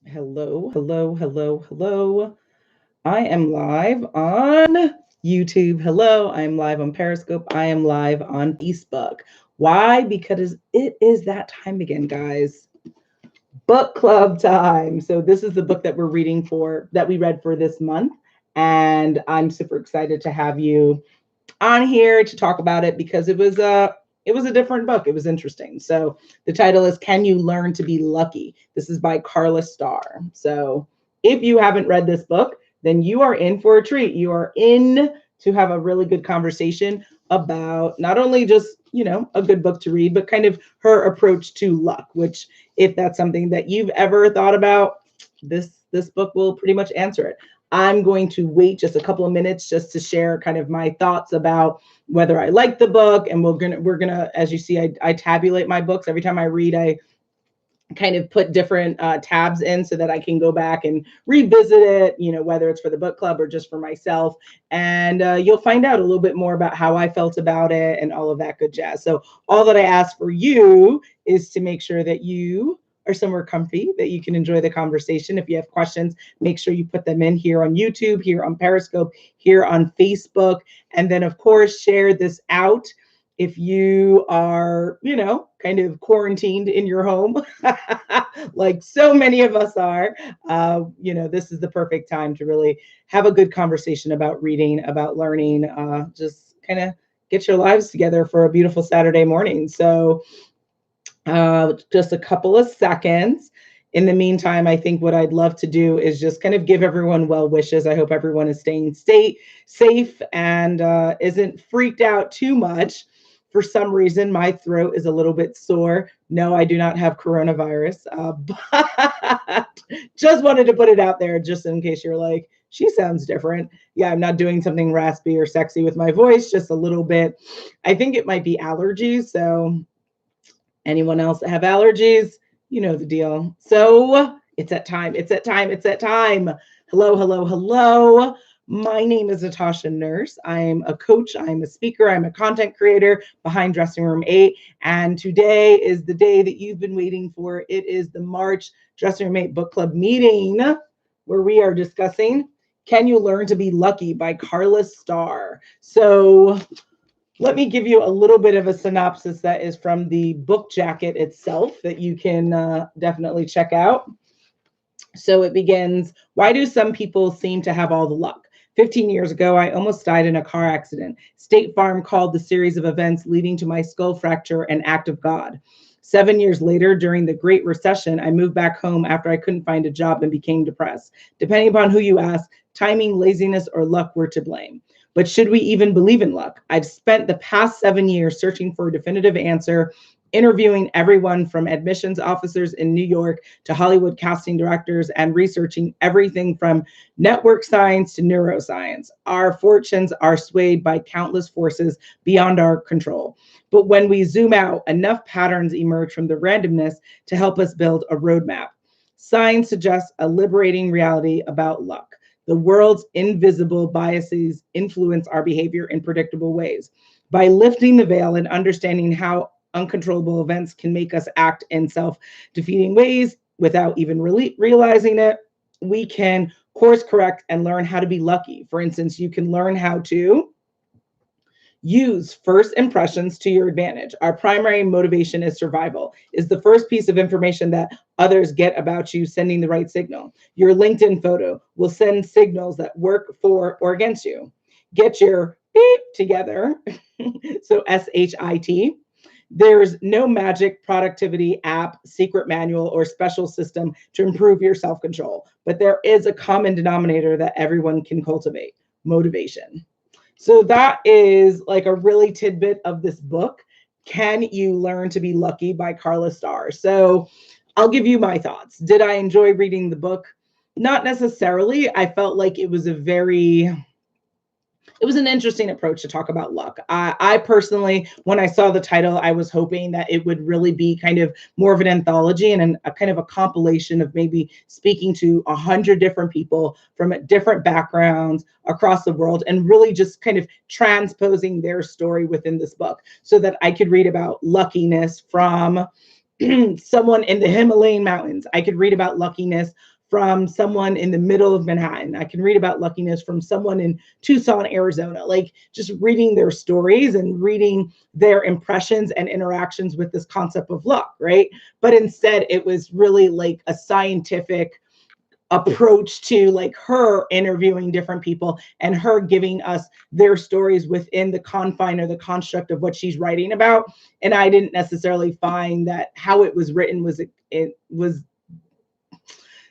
Hello, hello, hello, hello. I am live on YouTube. Hello, I am live on Periscope. I am live on Facebook. Why? Because it is that time again, guys. Book club time. So this is the book that we're reading for that we read for this month, and I'm super excited to have you on here to talk about it because it was a different book. It was interesting. So the title is Can You Learn to Be Lucky? This is by Karla Starr. So if you haven't read this book, then you are in for a treat. You are in to have a really good conversation about not only just, a good book to read, but kind of her approach to luck, which if that's something that you've ever thought about, this book will pretty much answer it. I'm going to wait just a couple of minutes just to share kind of my thoughts about whether I like the book, and we're gonna, as you see, I tabulate my books every time I read. I kind of put different tabs in so that I can go back and revisit it, whether it's for the book club or just for myself. And you'll find out a little bit more about how I felt about it and all of that good jazz. So, all that I ask for you is to make sure that you are somewhere comfy, that you can enjoy the conversation. If you have questions, make sure you put them in here on YouTube, here on Periscope, here on Facebook. And then, of course, share this out if you are, kind of quarantined in your home, like so many of us are, this is the perfect time to really have a good conversation about reading, about learning, just kind of get your lives together for a beautiful Saturday morning. So, just a couple of seconds. In the meantime, I think what I'd love to do is just kind of give everyone well wishes. I hope everyone is staying safe and isn't freaked out too much. For some reason, my throat is a little bit sore. No, I do not have coronavirus, but just wanted to put it out there just in case you're like, she sounds different. Yeah, I'm not doing something raspy or sexy with my voice, just a little bit. I think it might be allergies. So anyone else that have allergies, you know the deal. So it's that time. It's that time. It's that time. Hello, hello, hello. My name is Natasha Nurse. I'm a coach. I'm a speaker. I'm a content creator behind Dressing Room 8. And today is the day that you've been waiting for. It is the March Dressing Room 8 Book Club meeting where we are discussing Can You Learn to Be Lucky by Karla Starr. So let me give you a little bit of a synopsis that is from the book jacket itself that you can definitely check out. So it begins, why do some people seem to have all the luck? 15 years ago, I almost died in a car accident. State Farm called the series of events leading to my skull fracture an act of God. 7 years later, during the Great Recession, I moved back home after I couldn't find a job and became depressed. Depending upon who you ask, timing, laziness, or luck were to blame. But should we even believe in luck? I've spent the past 7 years searching for a definitive answer, interviewing everyone from admissions officers in New York to Hollywood casting directors, and researching everything from network science to neuroscience. Our fortunes are swayed by countless forces beyond our control. But when we zoom out, enough patterns emerge from the randomness to help us build a roadmap. Science suggests a liberating reality about luck. The world's invisible biases influence our behavior in predictable ways. By lifting the veil and understanding how uncontrollable events can make us act in self defeating ways without even really realizing it, we can course correct and learn how to be lucky. For instance, you can learn how to use first impressions to your advantage. Our primary motivation is survival. Is the first piece of information that others get about you sending the right signal? Your LinkedIn photo will send signals that work for or against you. Get your beep together. So SHIT. There's no magic productivity app, secret manual, or special system to improve your self control, but there is a common denominator that everyone can cultivate: motivation. So that is like a really tidbit of this book. Can You Learn to Be Lucky by Karla Starr. So I'll give you my thoughts. Did I enjoy reading the book? Not necessarily. I felt like it was an interesting approach to talk about luck. I personally, when I saw the title, I was hoping that it would really be kind of more of an anthology and a kind of a compilation of maybe speaking to 100 different people from different backgrounds across the world and really just kind of transposing their story within this book so that I could read about luckiness from someone in the Himalayan mountains. I could read about luckiness from someone in the middle of Manhattan. I can read about luckiness from someone in Tucson, Arizona. Like just reading their stories and reading their impressions and interactions with this concept of luck, right? But instead, it was really like a scientific approach to like her interviewing different people and her giving us their stories within the confine or the construct of what she's writing about. And I didn't necessarily find that how it was written was it was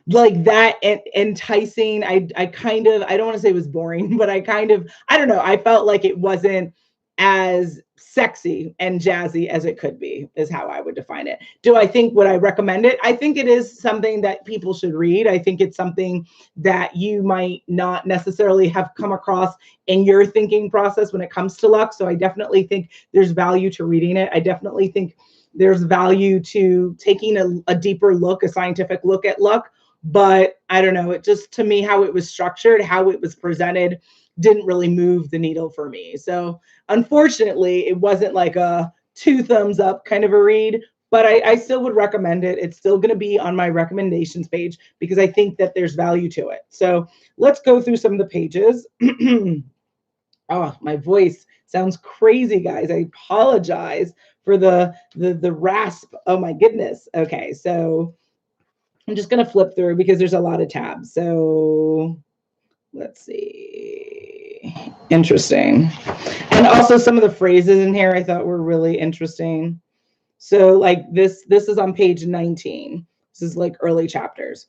like that enticing. I kind of, I don't want to say it was boring, but I kind of, I don't know, I felt like it wasn't as sexy and jazzy as it could be, is how I would define it. Do I think, would I recommend it? I think it is something that people should read. I think it's something that you might not necessarily have come across in your thinking process when it comes to luck. So I definitely think there's value to reading it. I definitely think there's value to taking a deeper look, a scientific look at luck. But I don't know, it just, to me, how it was structured, how it was presented, didn't really move the needle for me. So unfortunately, it wasn't like a 2 thumbs up kind of a read, but I still would recommend it. It's still going to be on my recommendations page because I think that there's value to it. So let's go through some of the pages. Oh, my voice sounds crazy, guys. I apologize for the rasp. Oh my goodness. Okay, so I'm just going to flip through because there's a lot of tabs. So let's see. Interesting. And also some of the phrases in here I thought were really interesting. So like this is on page 19. This is like early chapters.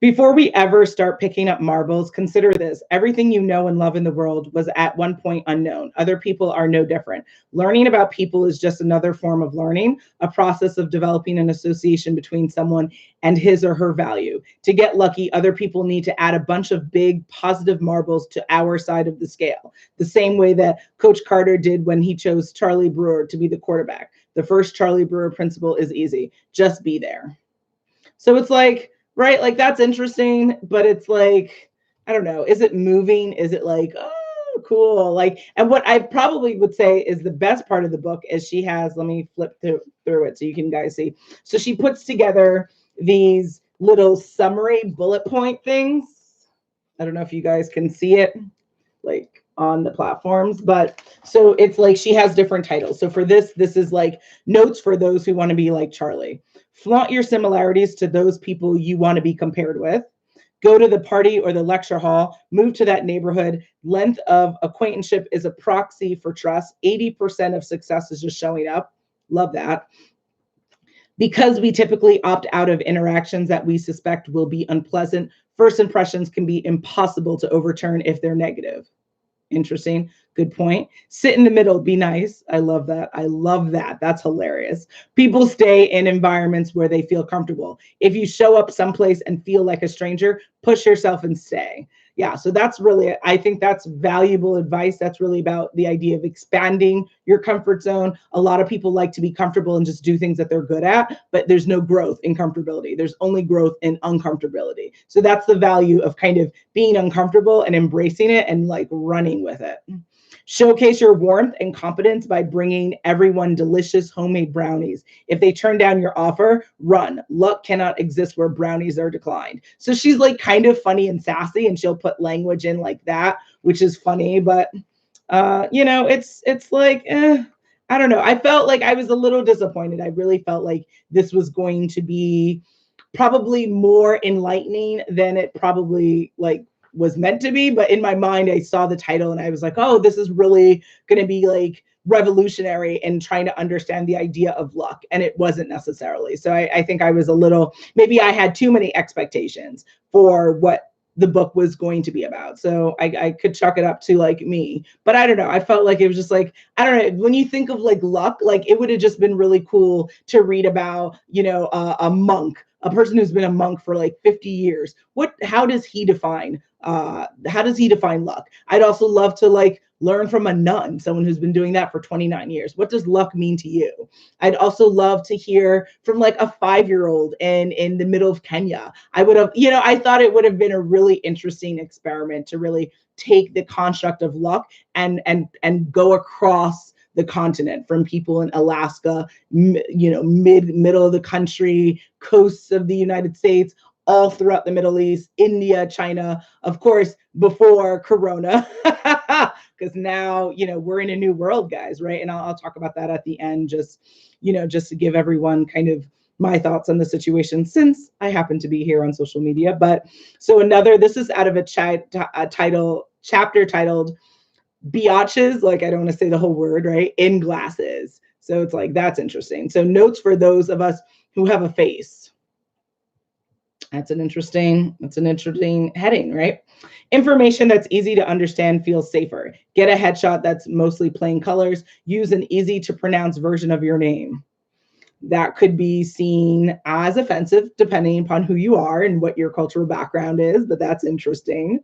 Before we ever start picking up marbles, consider this. Everything you know and love in the world was at one point unknown. Other people are no different. Learning about people is just another form of learning, a process of developing an association between someone and his or her value. To get lucky, other people need to add a bunch of big positive marbles to our side of the scale, the same way that Coach Carter did when he chose Charlie Brewer to be the quarterback. The first Charlie Brewer principle is easy. Just be there. So it's like, right, like that's interesting, but it's like, I don't know, is it moving? Is it like, oh, cool? Like, and what I probably would say is the best part of the book is she has, let me flip through it so you can guys see. So she puts together these little summary bullet point things. I don't know if you guys can see it like on the platforms, but so it's like she has different titles. So for this is like notes for those who want to be like Charlie. Flaunt your similarities to those people you want to be compared with. Go to the party or the lecture hall, move to that neighborhood. Length of acquaintanceship is a proxy for trust. 80% of success is just showing up. Love that. Because we typically opt out of interactions that we suspect will be unpleasant, first impressions can be impossible to overturn if they're negative. Interesting. Good point. Sit in the middle. Be nice. I love that. I love that. That's hilarious. People stay in environments where they feel comfortable. If you show up someplace and feel like a stranger, push yourself and stay. Yeah. So that's really, I think that's valuable advice. That's really about the idea of expanding your comfort zone. A lot of people like to be comfortable and just do things that they're good at, but there's no growth in comfortability. There's only growth in uncomfortability. So that's the value of kind of being uncomfortable and embracing it and like running with it. Showcase your warmth and competence by bringing everyone delicious homemade brownies. If they turn down your offer, run. Luck cannot exist where brownies are declined. So she's like kind of funny and sassy, and she'll put language in like that, which is funny. But you know, it's like, I don't know. I felt like I was a little disappointed. I really felt like this was going to be probably more enlightening than it probably like was meant to be. But in my mind, I saw the title and I was like, oh, this is really going to be like revolutionary in trying to understand the idea of luck. And it wasn't necessarily. So I think I was a little, maybe I had too many expectations for what the book was going to be about. So I could chalk it up to like me, but I don't know. I felt like it was just like, I don't know. When you think of like luck, like it would have just been really cool to read about, you know, a monk, a person who's been a monk for like 50 years. How does he define luck? I'd also love to like learn from a nun, someone who's been doing that for 29 years. What does luck mean to you? I'd also love to hear from like a 5-year-old in the middle of Kenya. I would have, you know, I thought it would have been a really interesting experiment to really take the construct of luck and go across the continent, from people in Alaska, middle of the country, coasts of the United States, all throughout the Middle East, India, China, of course, before Corona, because now, we're in a new world, guys, right? And I'll talk about that at the end, just to give everyone kind of my thoughts on the situation, since I happen to be here on social media. But so this is out of a chapter titled Biatches, like I don't want to say the whole word, right? In glasses. So it's like, that's interesting. So notes for those of us who have a face. That's an interesting heading, right? Information that's easy to understand feels safer. Get a headshot that's mostly plain colors. Use an easy to pronounce version of your name. That could be seen as offensive depending upon who you are and what your cultural background is, but that's interesting.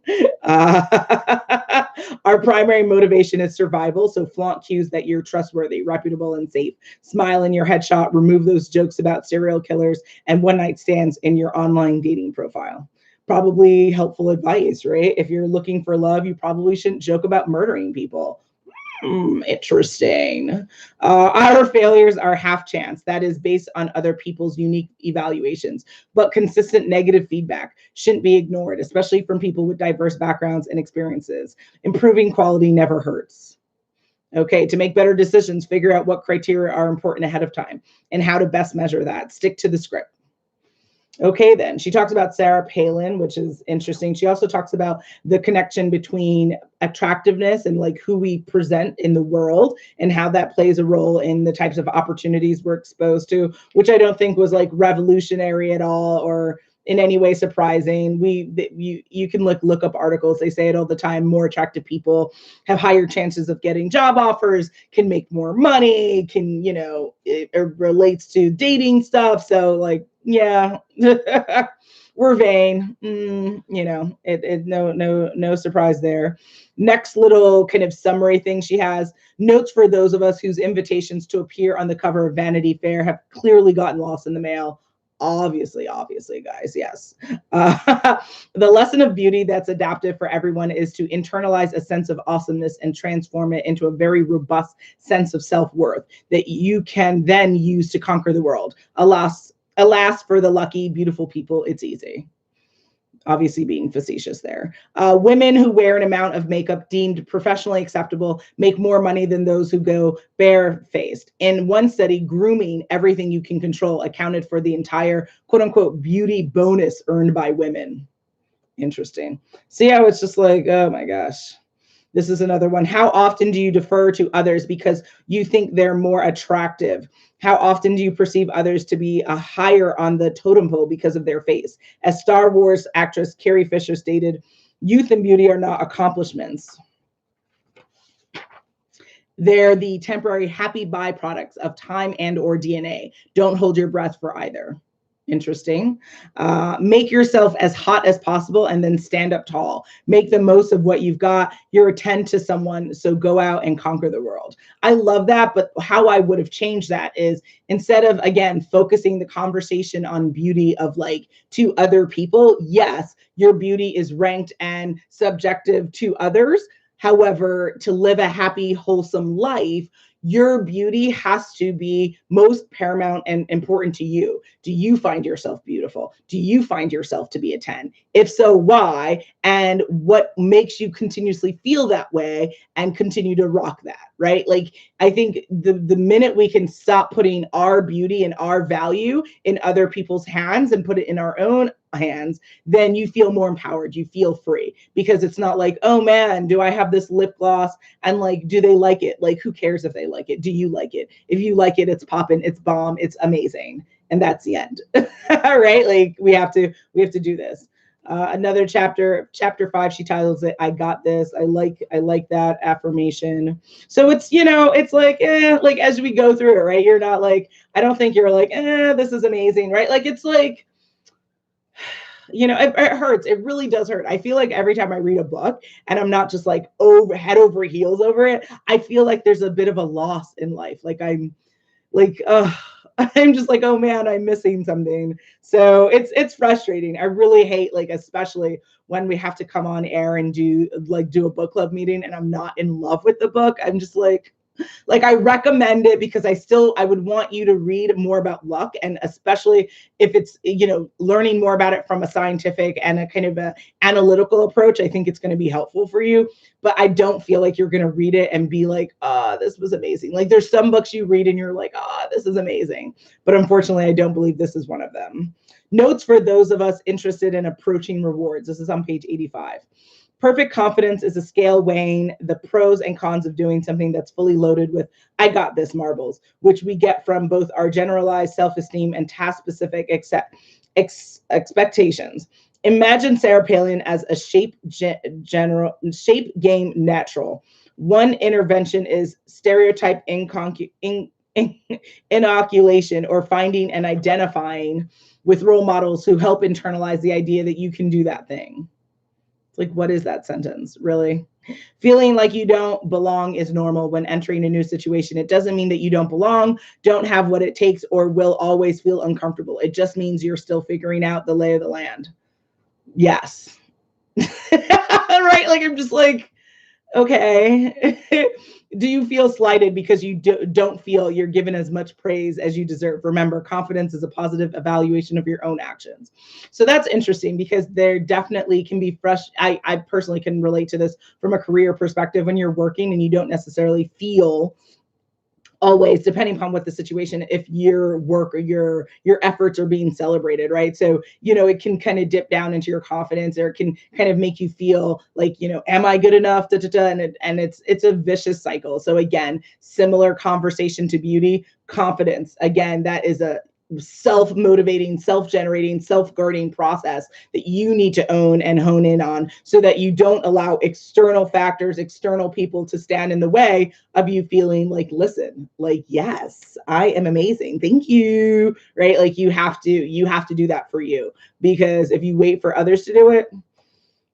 Our primary motivation is survival, so flaunt cues that you're trustworthy, reputable, and safe. Smile in your headshot, remove those jokes about serial killers and one-night stands in your online dating profile. Probably helpful advice, right? If you're looking for love, you probably shouldn't joke about murdering people. Interesting. Our failures are half chance. That is based on other people's unique evaluations. But consistent negative feedback shouldn't be ignored, especially from people with diverse backgrounds and experiences. Improving quality never hurts. Okay, to make better decisions, figure out what criteria are important ahead of time and how to best measure that. Stick to the script. Okay, then she talks about Sarah Palin, which is interesting. She also talks about the connection between attractiveness and like who we present in the world and how that plays a role in the types of opportunities we're exposed to, which I don't think was like revolutionary at all or in any way surprising. You can look up articles. They say it all the time. More attractive people have higher chances of getting job offers, can make more money, can, it relates to dating stuff. So like, yeah, we're vain. No surprise there. Next little kind of summary thing she has: notes for those of us whose invitations to appear on the cover of Vanity Fair have clearly gotten lost in the mail. Obviously, guys, yes. The lesson of beauty that's adaptive for everyone is to internalize a sense of awesomeness and transform it into a very robust sense of self-worth that you can then use to conquer the world. Alas, for the lucky, beautiful people, it's easy. Obviously being facetious there. Women who wear an amount of makeup deemed professionally acceptable make more money than those who go barefaced. In one study, grooming, everything you can control, accounted for the entire quote unquote beauty bonus earned by women. Interesting. See how it's just like, oh my gosh. This is another one. How often do you defer to others because you think they're more attractive? How often do you perceive others to be higher on the totem pole because of their face? As Star Wars actress Carrie Fisher stated, youth and beauty are not accomplishments. They're the temporary happy byproducts of time and or DNA. Don't hold your breath for either. Interesting. Make yourself as hot as possible and then stand up tall. Make the most of what you've got. You're a 10 to someone, so go out and conquer the world. I love that, but how I would have changed that is, instead of, again, focusing the conversation on beauty of like to other people, yes, your beauty is ranked and subjective to others. However, to live a happy, wholesome life, your beauty has to be most paramount and important to you. Do you find yourself beautiful? Do you find yourself to be a 10? If so, why? And what makes you continuously feel that way and continue to rock that, right? Like, I think the minute we can stop putting our beauty and our value in other people's hands and put it in our own hands, then you feel more empowered. You feel free, because it's not like, oh man, do I have this lip gloss and like, do they like it? Like, who cares if they like it? Do you like it? If you like it, it's popping, it's bomb, it's amazing. And that's the end. Right? Like, we have to do this. Another chapter 5, she titles it, I got this. I like that affirmation. So it's, it's like, like as we go through it, right? You're not like, I don't think you're like, this is amazing, right? Like, it's like, it hurts. It really does hurt. I feel like every time I read a book and I'm not just like head over heels over it, I feel like there's a bit of a loss in life. Like I'm just like, oh man, I'm missing something. So it's frustrating. I really hate, like, especially when we have to come on air and do a book club meeting and I'm not in love with the book. I'm just like, Like, I recommend it because I would want you to read more about luck, and especially if it's, learning more about it from a scientific and a kind of a analytical approach. I think it's going to be helpful for you, but I don't feel like you're going to read it and be like, this was amazing. Like, there's some books you read and you're like, this is amazing. But unfortunately, I don't believe this is one of them. Notes for those of us interested in approaching rewards. This is on page 85. Perfect confidence is a scale weighing the pros and cons of doing something that's fully loaded with "I got this" marbles, which we get from both our generalized self-esteem and task-specific expectations. Imagine Sarah Palin as a shape game natural. One intervention is stereotype inoculation, or finding and identifying with role models who help internalize the idea that you can do that thing. Like, what is that sentence? Really? Feeling like you don't belong is normal when entering a new situation. It doesn't mean that you don't belong, don't have what it takes, or will always feel uncomfortable. It just means you're still figuring out the lay of the land. Yes. Right? Like, I'm just like, okay. Do you feel slighted because you don't feel you're given as much praise as you deserve? Remember, confidence is a positive evaluation of your own actions. So that's interesting, because there definitely can be I personally can relate to this from a career perspective. When you're working and you don't necessarily feel, always, depending upon what the situation, if your work or your efforts are being celebrated, right? So, it can kind of dip down into your confidence, or it can kind of make you feel like, am I good enough? Da, da, da, and it's a vicious cycle. So again, similar conversation to beauty, confidence. Again, that is a self-motivating, self-generating, self-guarding process that you need to own and hone in on, so that you don't allow external factors, external people to stand in the way of you feeling like, listen, like, yes, I am amazing. Thank you. Right? Like, you have to do that for you, because if you wait for others to do it,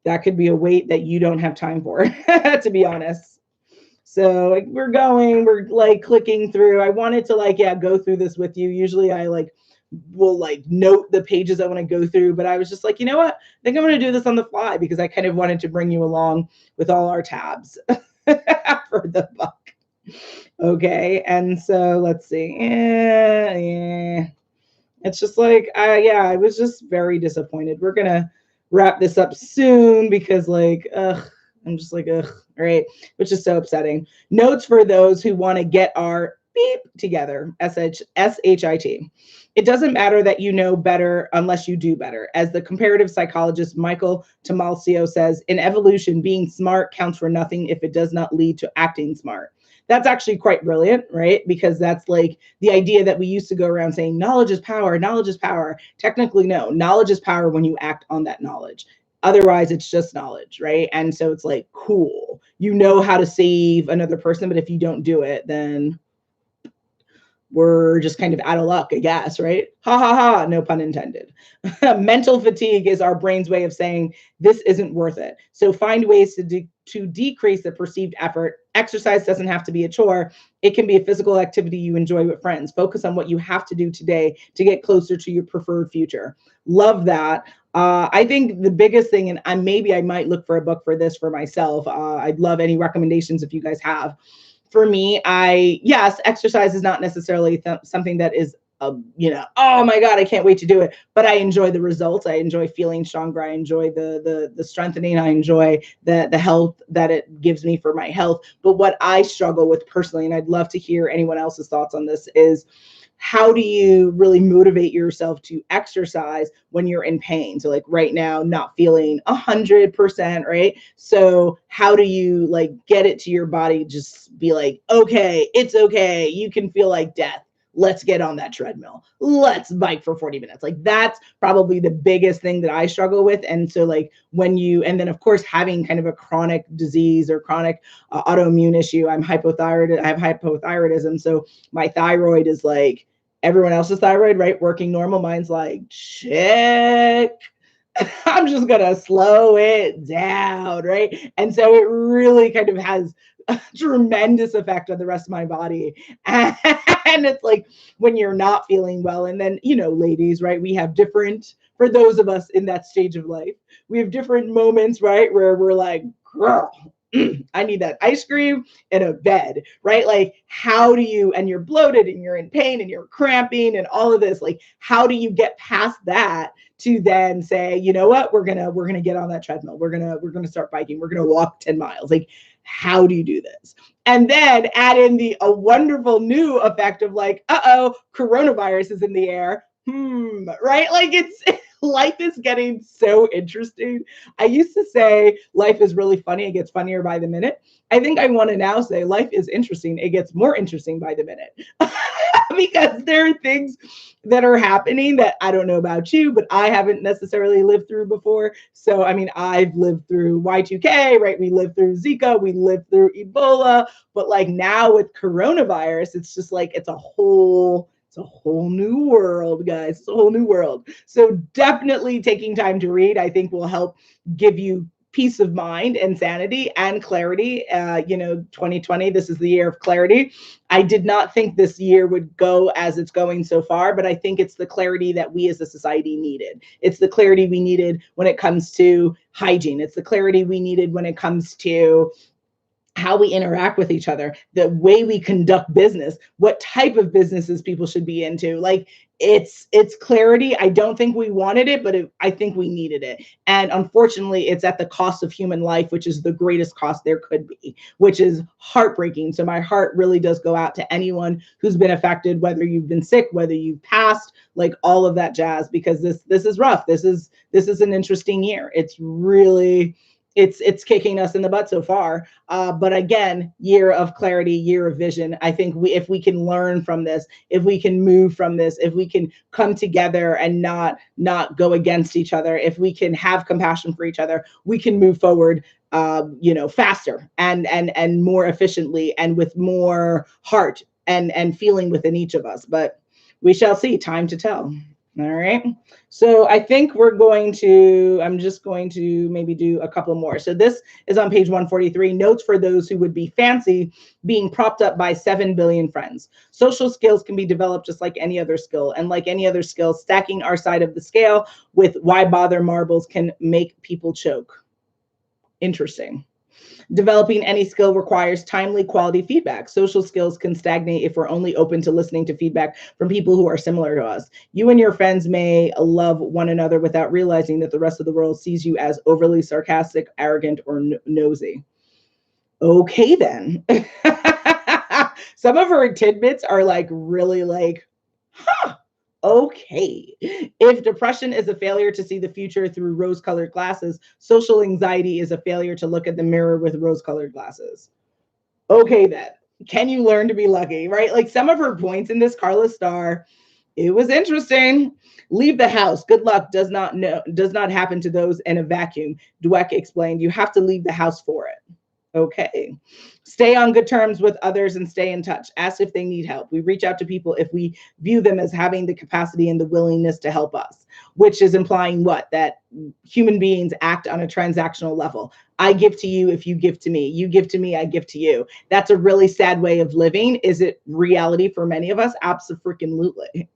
that could be a wait that you don't have time for, to be honest. So, like, we're like clicking through. I wanted to, like, go through this with you. Usually I will note the pages I want to go through, but I was just like, you know what? I think I'm going to do this on the fly, because I kind of wanted to bring you along with all our tabs for the book. Okay. And so let's see. Yeah. It's just like, I was just very disappointed. We're going to wrap this up soon, because I'm just like, ugh, right? Which is so upsetting. Notes for those who want to get our beep together, SHIT. It doesn't matter that you know better unless you do better. As the comparative psychologist Michael Tomalcio says, in evolution, being smart counts for nothing if it does not lead to acting smart. That's actually quite brilliant, right? Because that's like the idea that we used to go around saying knowledge is power, knowledge is power. Technically, no, knowledge is power when you act on that knowledge. Otherwise, it's just knowledge, right? And so it's like, cool, you know how to save another person, but if you don't do it, then we're just kind of out of luck, I guess, right? Ha ha ha, no pun intended. Mental fatigue is our brain's way of saying this isn't worth it. So find ways to decrease the perceived effort. Exercise doesn't have to be a chore. It can be a physical activity you enjoy with friends. Focus on what you have to do today to get closer to your preferred future. Love that. I think the biggest thing, and maybe I might look for a book for this for myself. I'd love any recommendations if you guys have. For me, yes, exercise is not necessarily something that is, oh my God, I can't wait to do it. But I enjoy the results. I enjoy feeling stronger. I enjoy the strengthening. I enjoy the health that it gives me for my health. But what I struggle with personally, and I'd love to hear anyone else's thoughts on this, is how do you really motivate yourself to exercise when you're in pain? So like right now, not feeling 100%, right? So how do you like get it to your body? Just be like, okay, it's okay. You can feel like death. Let's get on that treadmill. Let's bike for 40 minutes. Like that's probably the biggest thing that I struggle with. And so like and then of course, having kind of a chronic disease or chronic autoimmune issue, I have hypothyroidism. So my thyroid is like everyone else's thyroid, right? Working normal. Mine's like, check. I'm just going to slow it down, right? And so it really kind of has a tremendous effect on the rest of my body. And it's like when you're not feeling well, and then, ladies, right? We have for those of us in that stage of life, we have different moments, right? Where we're like, girl, I need that ice cream and a bed, right? Like, how do you, and you're bloated and you're in pain and you're cramping and all of this, like, how do you get past that to then say, you know what, we're gonna get on that treadmill. We're gonna start biking. We're gonna walk 10 miles. Like, how do you do this? And then add in a wonderful new effect of like, uh-oh, coronavirus is in the air. Right? Like, it's life is getting so interesting. I used to say life is really funny. It gets funnier by the minute. I think I want to now say life is interesting. It gets more interesting by the minute. Because there are things that are happening that I don't know about you, but I haven't necessarily lived through before. So, I mean, I've lived through Y2K, right? We lived through Zika, we lived through Ebola, but like now with coronavirus, it's just like it's a whole new world, guys. It's a whole new world. So definitely taking time to read, I think, will help give you peace of mind and sanity and clarity. 2020, this is the year of clarity. I did not think this year would go as it's going so far, but I think it's the clarity that we as a society needed. It's the clarity we needed when it comes to hygiene. It's the clarity we needed when it comes to how we interact with each other, the way we conduct business, what type of businesses people should be into. Like, it's clarity. I don't think we wanted it, but I think we needed it. And unfortunately, it's at the cost of human life, which is the greatest cost there could be, which is heartbreaking. So my heart really does go out to anyone who's been affected, whether you've been sick, whether you've passed, like all of that jazz, because this is rough. This is an interesting year. It's really it's kicking us in the butt so far. But again, year of clarity, year of vision. I think if we can learn from this, if we can move from this, if we can come together and not go against each other, if we can have compassion for each other, we can move forward, faster and more efficiently and with more heart and feeling within each of us. But we shall see. Time to tell. All right. So I think I'm just going to maybe do a couple more. So this is on page 143, notes for those who would be fancy being propped up by 7 billion friends. Social skills can be developed just like any other skill. And like any other skill, stacking our side of the scale with why bother marbles can make people choke. Interesting. Developing any skill requires timely, quality feedback. Social skills can stagnate if we're only open to listening to feedback from people who are similar to us. You and your friends may love one another without realizing that the rest of the world sees you as overly sarcastic, arrogant, or nosy. Okay, then. Some of her tidbits are like really like, huh. Okay. If depression is a failure to see the future through rose colored glasses, social anxiety is a failure to look at the mirror with rose colored glasses. Okay, then. Can you learn to be lucky, right? Like some of her points in this Karla Starr, it was interesting. Leave the house. Good luck does not happen to those in a vacuum. Dweck explained, you have to leave the house for it. Okay. Stay on good terms with others and stay in touch. Ask if they need help. We reach out to people if we view them as having the capacity and the willingness to help us, which is implying what? That human beings act on a transactional level. I give to you if you give to me. You give to me, I give to you. That's a really sad way of living. Is it reality for many of us? Absolutely.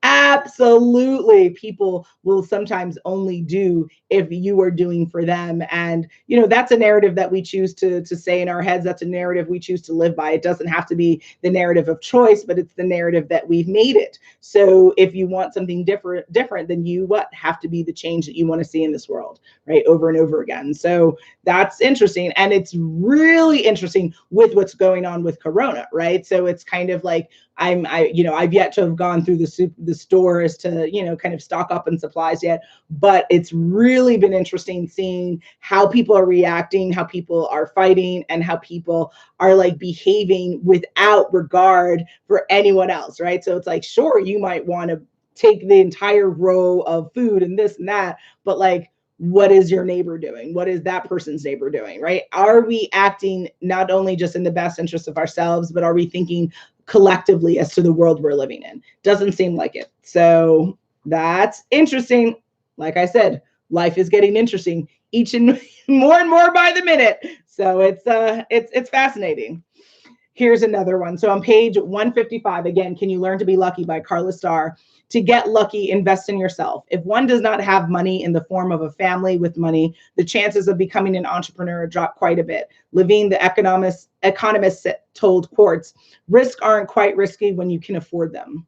Absolutely. People will sometimes only do if you are doing for them. And, that's a narrative that we choose to say in our heads. That's a narrative we choose to live by. It doesn't have to be the narrative of choice, but it's the narrative that we've made it. So if you want something different, then you have to be the change that you want to see in this world, right? Over and over again. So that's interesting. And it's really interesting with what's going on with Corona, right? So it's kind of like I've yet to have gone through the stores to, kind of stock up on supplies yet, but it's really been interesting seeing how people are reacting, how people are fighting, and how people are like behaving without regard for anyone else, right? So it's like, sure, you might want to take the entire row of food and this and that, but like, what is your neighbor doing? What is that person's neighbor doing, right? Are we acting not only just in the best interest of ourselves, but are we thinking collectively as to the world we're living in? Doesn't seem like it. So that's interesting. Like I said, life is getting interesting each and more by the minute. So it's fascinating. Here's another one. So on page 155, again, Can You Learn to Be Lucky by Karla Starr. To get lucky, invest in yourself. If one does not have money in the form of a family with money, the chances of becoming an entrepreneur drop quite a bit. Levine, the economist told Quartz, risks aren't quite risky when you can afford them.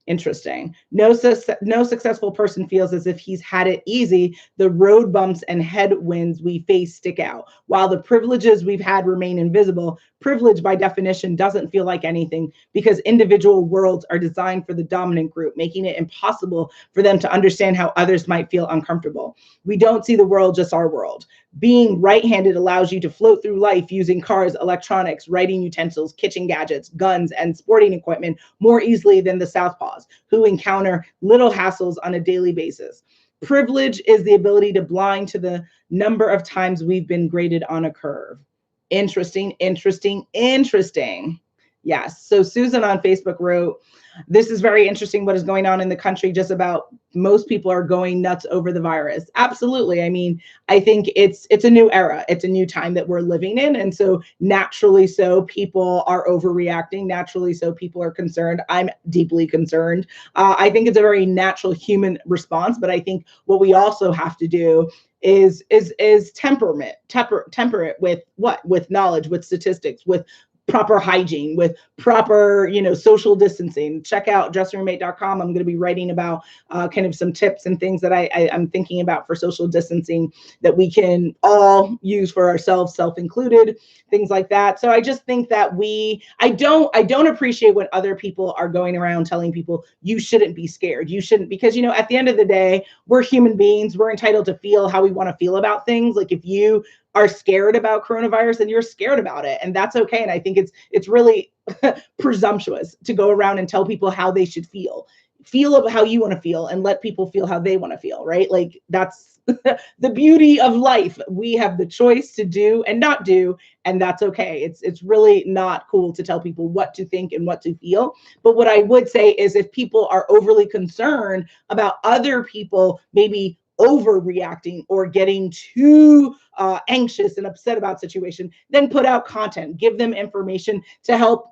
Interesting. No successful person feels as if he's had it easy. The road bumps and headwinds we face stick out. While the privileges we've had remain invisible, privilege by definition doesn't feel like anything because individual worlds are designed for the dominant group, making it impossible for them to understand how others might feel uncomfortable. We don't see the world, just our world. Being right-handed allows you to float through life using cars, electronics, writing utensils, kitchen gadgets, guns, and sporting equipment more easily than the southpaws, who encounter little hassles on a daily basis. Privilege is the ability to blind to the number of times we've been graded on a curve. Interesting, interesting, interesting. Yes. So Susan on Facebook wrote, this is very interesting what is going on in the country. Just about most people are going nuts over the virus. Absolutely. I mean, I think it's a new era. It's a new time that we're living in. And so naturally so people are overreacting. Naturally so people are concerned. I'm deeply concerned. I think it's a very natural human response, but I think what we also have to do is temper it with what? With knowledge, with statistics, with proper hygiene, with proper, social distancing. Check out dressroommate.com. I'm going to be writing about kind of some tips and things that I'm thinking about for social distancing that we can all use for ourselves, self included, things like that. So I just think that I don't appreciate when other people are going around telling people you shouldn't be scared. You shouldn't, because, at the end of the day, we're human beings. We're entitled to feel how we want to feel about things. Like if you are scared about coronavirus, and you're scared about it, and that's okay. And I think it's really presumptuous to go around and tell people how they should feel about how you want to feel, and let people feel how they want to feel, right? Like that's the beauty of life. We have the choice to do and not do, and that's okay. It's really not cool to tell people what to think and what to feel. But what I would say is if people are overly concerned about other people maybe overreacting or getting too anxious and upset about situation, then put out content, give them information to help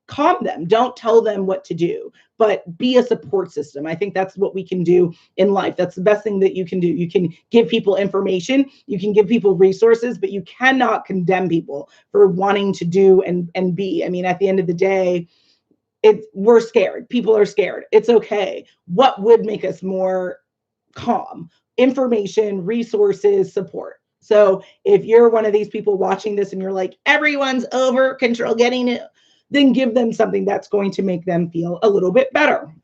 calm them. Don't tell them what to do, but be a support system. I think that's what we can do in life. That's the best thing that you can do. You can give people information, you can give people resources, but you cannot condemn people for wanting to do and be. I mean, at the end of the day, we're scared. People are scared. It's okay. What would make us more calm? Information, resources, support. So if you're one of these people watching this and you're like, everyone's over control getting it, then give them something that's going to make them feel a little bit better.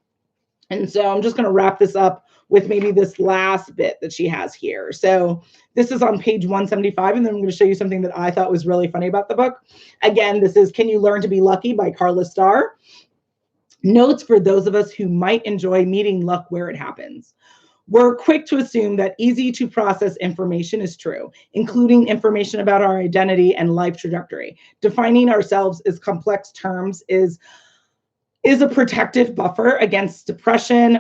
And so I'm just going to wrap this up with maybe this last bit that she has here. So this is on page 175, and then I'm going to show you something that I thought was really funny about the book. Again, this is Can You Learn to Be Lucky by Karla Starr. Notes for those of us who might enjoy meeting luck where it happens. We're quick to assume that easy to process information is true, including information about our identity and life trajectory. Defining ourselves as complex terms is a protective buffer against depression,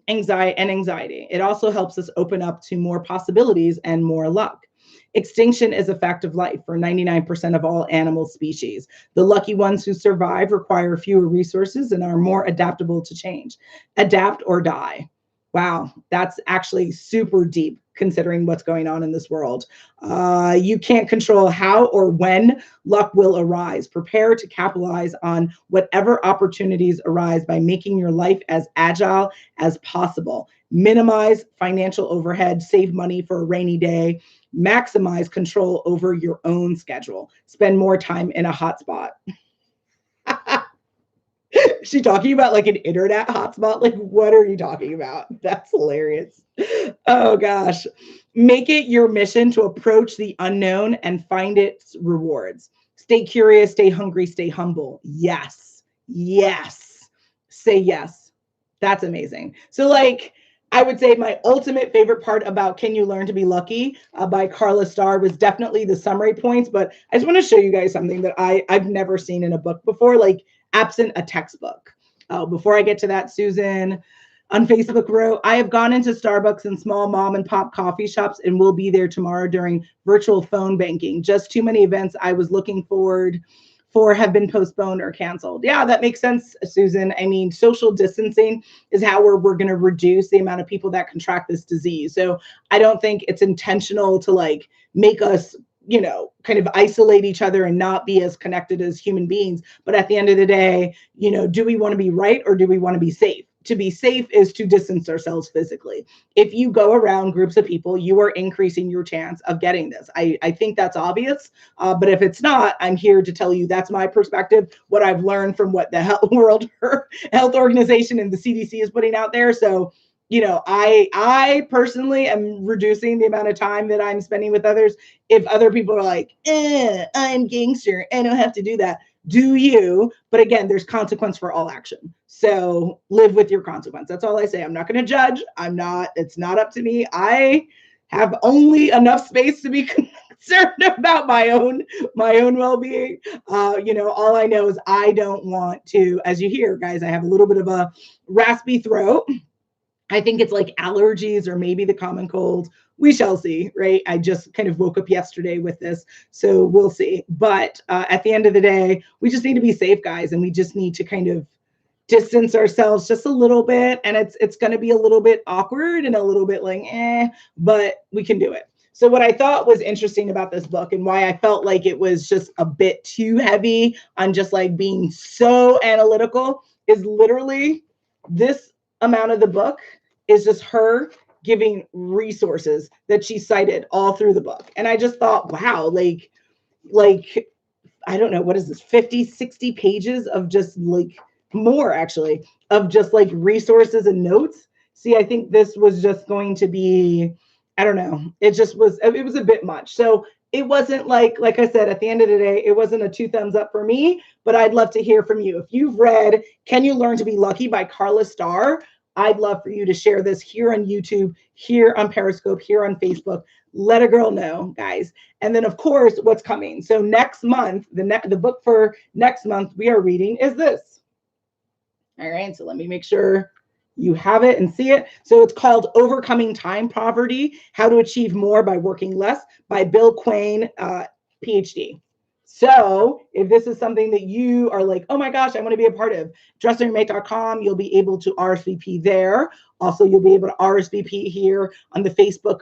anxiety. It also helps us open up to more possibilities and more luck. Extinction is a fact of life for 99% of all animal species. The lucky ones who survive require fewer resources and are more adaptable to change. Adapt or die. Wow, that's actually super deep considering what's going on in this world. You can't control how or when luck will arise. Prepare to capitalize on whatever opportunities arise by making your life as agile as possible. Minimize financial overhead, save money for a rainy day, maximize control over your own schedule. Spend more time in a hotspot. Is she talking about like an internet hotspot? Like, what are you talking about? That's hilarious. Oh gosh. Make it your mission to approach the unknown and find its rewards. Stay curious, stay hungry, stay humble. Yes. Yes. Say yes. That's amazing. So like, I would say my ultimate favorite part about Can You Learn to Be Lucky by Karla Starr was definitely the summary points, but I just want to show you guys something that I've never seen in a book before, like absent a textbook. Before I get to that, Susan on Facebook wrote, I have gone into Starbucks and small mom and pop coffee shops and will be there tomorrow during virtual phone banking. Just too many events I was looking forward for have been postponed or canceled. Yeah, that makes sense, Susan. I mean, social distancing is how we're going to reduce the amount of people that contract this disease. So I don't think it's intentional to like make us, kind of isolate each other and not be as connected as human beings. But at the end of the day, do we want to be right or do we want to be safe? To be safe is to distance ourselves physically. If you go around groups of people, you are increasing your chance of getting this. I think that's obvious. But if it's not, I'm here to tell you that's my perspective, what I've learned from what the World Health Organization and the CDC is putting out there. So, I personally am reducing the amount of time that I'm spending with others. If other people are like, I'm gangster, I don't have to do that. Do you? But again, there's consequence for all action. So live with your consequence. That's all I say. I'm not going to judge. It's not up to me. I have only enough space to be concerned about my own well-being. All I know is I don't want to, as you hear, guys, I have a little bit of a raspy throat. I think it's like allergies or maybe the common cold. We shall see, right? I just kind of woke up yesterday with this, so we'll see. But at the end of the day, we just need to be safe, guys, and we just need to kind of distance ourselves just a little bit. And it's going to be a little bit awkward and a little bit like, but we can do it. So what I thought was interesting about this book and why I felt like it was just a bit too heavy on just like being so analytical is literally this amount of the book is just her giving resources that she cited all through the book. And I just thought, wow, like I don't know, what is this, 50, 60 pages of just like more actually of just like resources and notes. See, I think this was just going to be, I don't know, it was a bit much. So it wasn't like I said, at the end of the day, it wasn't a 2 thumbs up for me, but I'd love to hear from you. If you've read Can You Learn to Be Lucky by Karla Starr, I'd love for you to share this here on YouTube, here on Periscope, here on Facebook. Let a girl know, guys. And then, of course, what's coming. So next month, the book for next month we are reading is this. All right, so let me make sure you have it and see it. So it's called Overcoming Time Poverty, How to Achieve More by Working Less by Bill Quain, PhD. So if this is something that you are like, oh my gosh, I want to be a part of, dressingyourmate.com, you'll be able to RSVP there. Also, you'll be able to RSVP here on the Facebook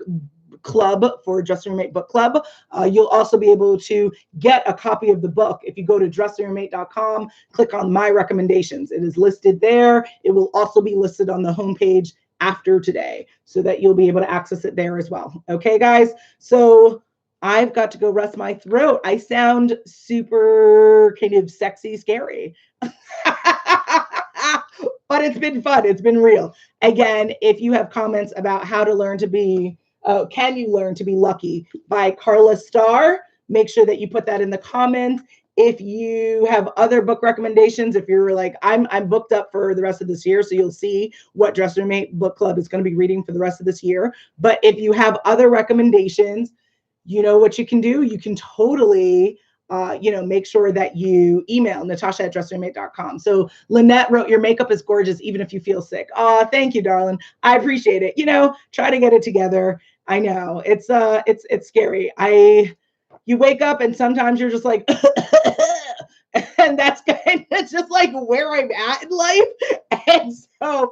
club for Dressing Your Mate Book Club. You'll also be able to get a copy of the book. If you go to dressingyourmate.com, click on My Recommendations. It is listed there. It will also be listed on the homepage after today so that you'll be able to access it there as well. Okay, guys? So I've got to go rest my throat. I sound super kind of sexy, scary. But it's been fun. It's been real. Again, if you have comments about how to learn to be, Can You Learn to Be Lucky by Karla Starr, make sure that you put that in the comments. If you have other book recommendations, if you're like, I'm booked up for the rest of this year, so you'll see what Dress Your Mate Book Club is going to be reading for the rest of this year. But if you have other recommendations, you know what you can do? You can totally, make sure that you email Natasha at dressingyourmate.com. So Lynette wrote, your makeup is gorgeous, even if you feel sick. Oh, thank you, darling. I appreciate it. Try to get it together. I know it's scary. You wake up and sometimes you're just like, and that's kind of just like where I'm at in life. And so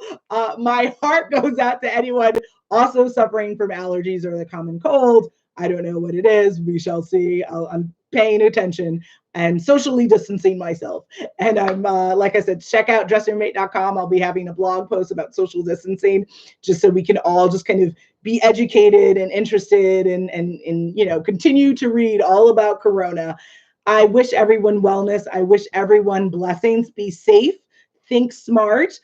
my heart goes out to anyone also suffering from allergies or the common cold. I don't know what it is. We shall see. I'm paying attention and socially distancing myself. And I'm, like I said, check out dressingyourmate.com. I'll be having a blog post about social distancing just so we can all just kind of be educated and interested and continue to read all about Corona. I wish everyone wellness. I wish everyone blessings. Be safe. Think smart.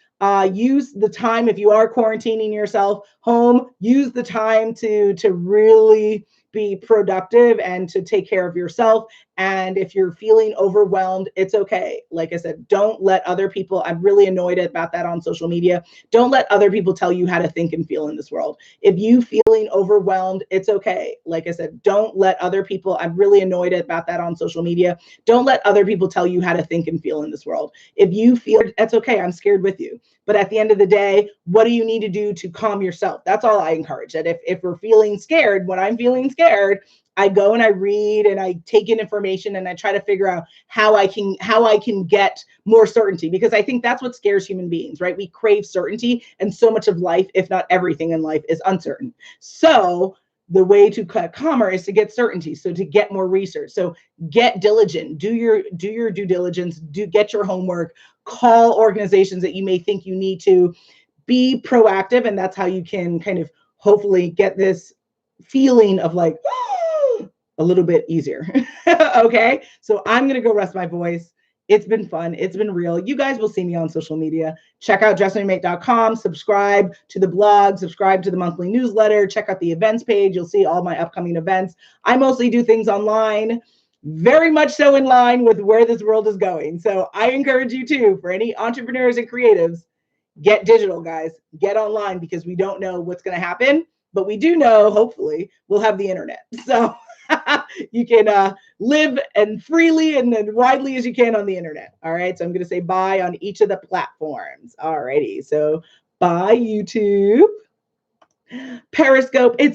Use the time, if you are quarantining yourself home, use the time to really be productive and to take care of yourself. And if you're feeling overwhelmed, it's okay. Like I said, don't let other people, I'm really annoyed about that on social media. Don't let other people tell you how to think and feel in this world. If you feeling overwhelmed, it's okay. Like I said, don't let other people, I'm really annoyed about that on social media. Don't let other people tell you how to think and feel in this world. If you feel, that's okay. I'm scared with you. But at the end of the day, what do you need to do to calm yourself? That's all I encourage. That if we're feeling scared, when I'm feeling scared, I go and I read and I take in information and I try to figure out how I can get more certainty, because I think that's what scares human beings, right? We crave certainty, and so much of life, if not everything in life, is uncertain. So the way to cut calmer is to get certainty. So to get more research. So get diligent, do your due diligence, get your homework, call organizations that you may think you need to. Be proactive, and that's how you can kind of hopefully get this feeling of like a little bit easier. Okay, so I'm gonna go rest my voice. It's been fun. It's been real. You guys will see me on social media. Check out dressmate.com, subscribe to the blog, subscribe to the monthly newsletter, check out the events page. You'll see all my upcoming events. I mostly do things online, very much so in line with where this world is going. So I encourage you too, for any entrepreneurs and creatives, get digital, guys. Get online, because we don't know what's going to happen, but we do know, hopefully, we'll have the internet. So you can live and freely and as widely as you can on the internet. All right. So I'm going to say bye on each of the platforms. All righty. So bye, YouTube, Periscope. It's